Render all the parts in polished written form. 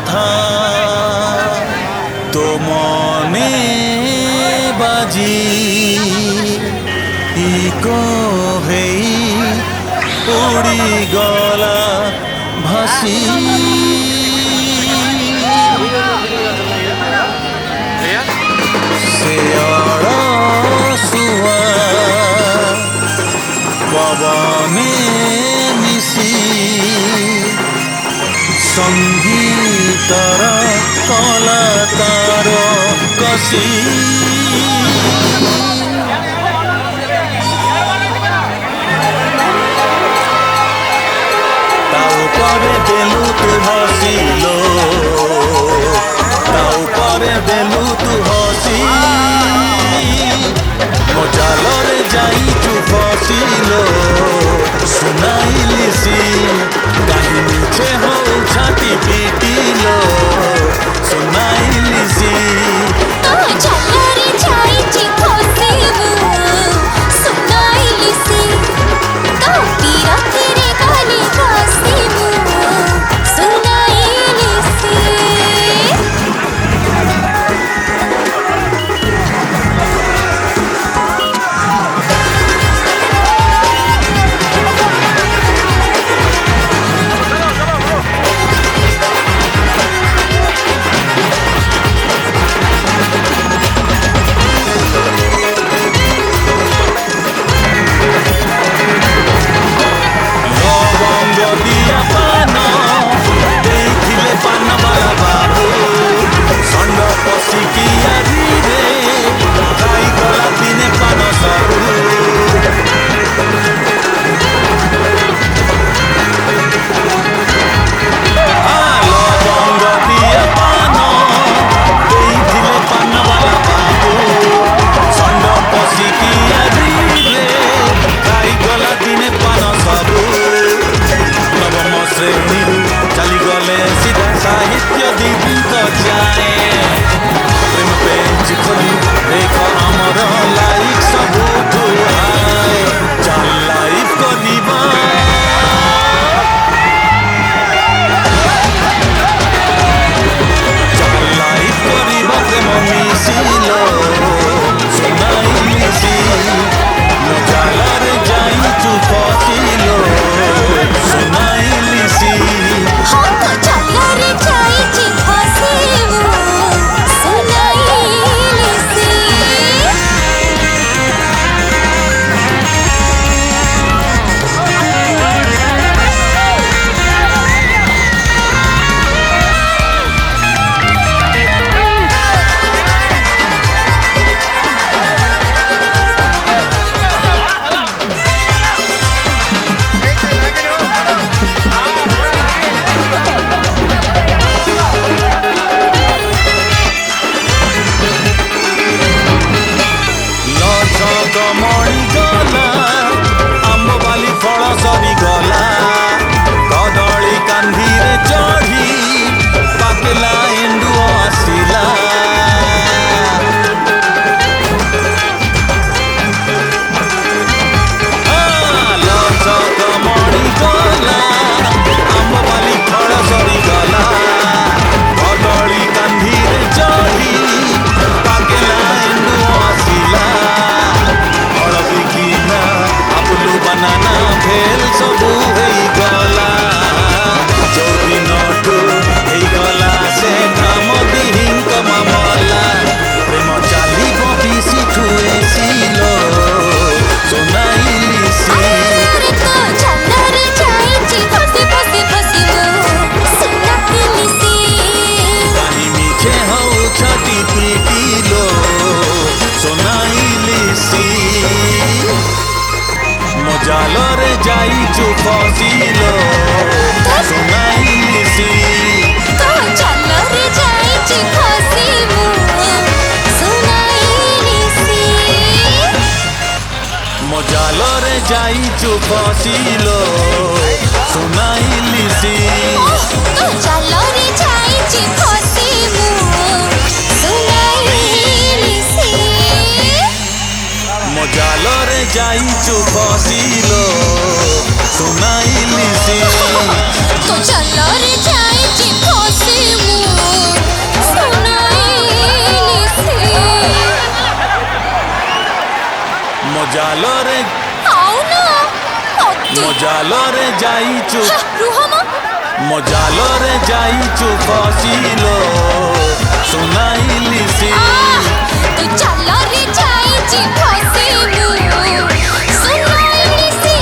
কথা তো মনে বাজি ইকো হেই উড়ি গলা ভাসি से सुआ पवने मिशी संगीतर कला तार कसी देलु तू हसिलो देलु तू हसी मो जालरे जाइचु फसिलो सुनाइलिसी काहे मिछे हो छाती पीटिलो सुनाइलिसी तो जालरे जाइचि फसिबु सुनाइलिसी तो पीरा तेरे गाली फसिबु सुनाइलिसी जालरे जाइचु फसिलो सुनाइलिसी तो जालरे जाइचि फसिबु सुनाइलिसी मो जालरे जाइचु फसिलो सुनाइलिसी तो जालरे जाइचि फसिबु सुनाइलिसी मो जालरे जाइचु फसिलो सुनाइलिसी तो जालरे जाइचि फसिबु জালরে आओ ना অতি মজালরে যাইছু रुह मा মজালরে যাইছু ফসিল শুনাইলি সি तू चलो रे जाइची फसी मु सुनाइली सी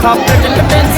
था प्रेजेंट टेंस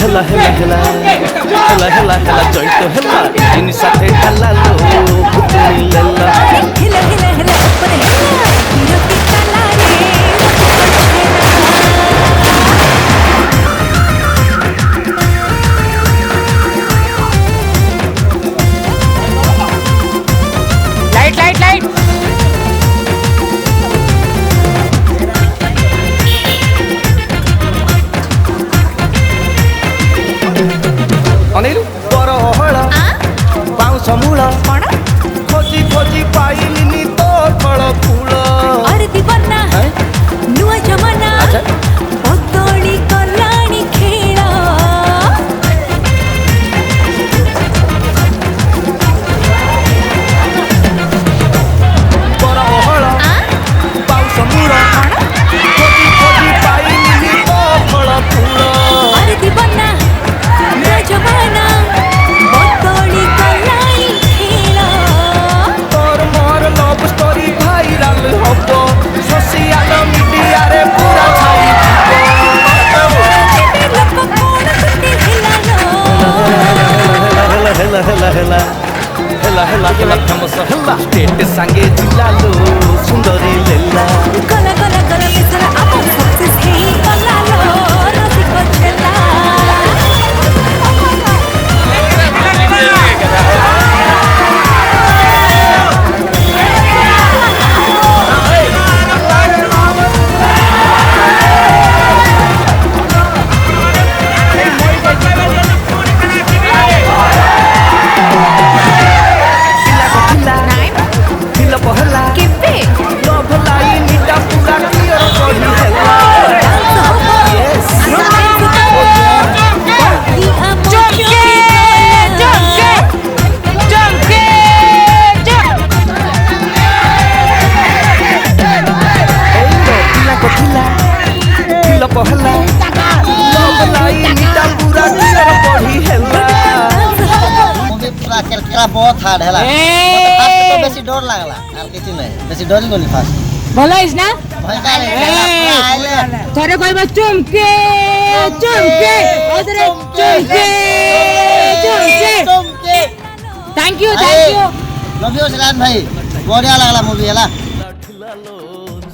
हेला हेला हेला हेला जॉइंट हेला इन साथे हल्ला लो पुतली लल्ला हेला हेला हेला पर हेला विरक्ति काला रे लाइट लाइट लाइट अनिल तोर हळ बाउंस मूळ कोण खोजी खोजी पाइलिनी तो फळ फूल अरे दीवाना नुआ जमाना बदली कलाणी खेळ तोर हळ बाउंस मूळ खोजी खोजी पाइलिनी तो फळ फूल अरे दीवाना नुआ जमाना बदली कलाणी खेळ तोर मोर लव स्टोरी भाइराल हबो सोशल मीडिया रे पूरा छाई लोक कोण कुटे हेला हेला हेला हेला हेला हेला हेला फेमस हेला स्टेट संगे जिल्लालो सुंदरी लेला कला कला कला मिसरा आपण सक्सेस हे कला लो रसिक छेला हिला पहला केपे लव लाइन नीटा पूरा क्लियर करी हेला यस हिला पहला लव लाइन नीटा पूरा क्लियर करी हेला मुझे पूरा केरकेरा बहुत हार्ड है फास्ट तो बेसी डर लागला আর কিছু নাই বেশি ডরি গলি ফাস্ট ভালো আইস না ভয় কারে তোরে কইবা চমকে চমকে ওরে চমকে চমকে চমকে thank you love you Siraj ভাই বড়িয়া লাগলা মুভি হেলা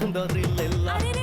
सुंदरी लेला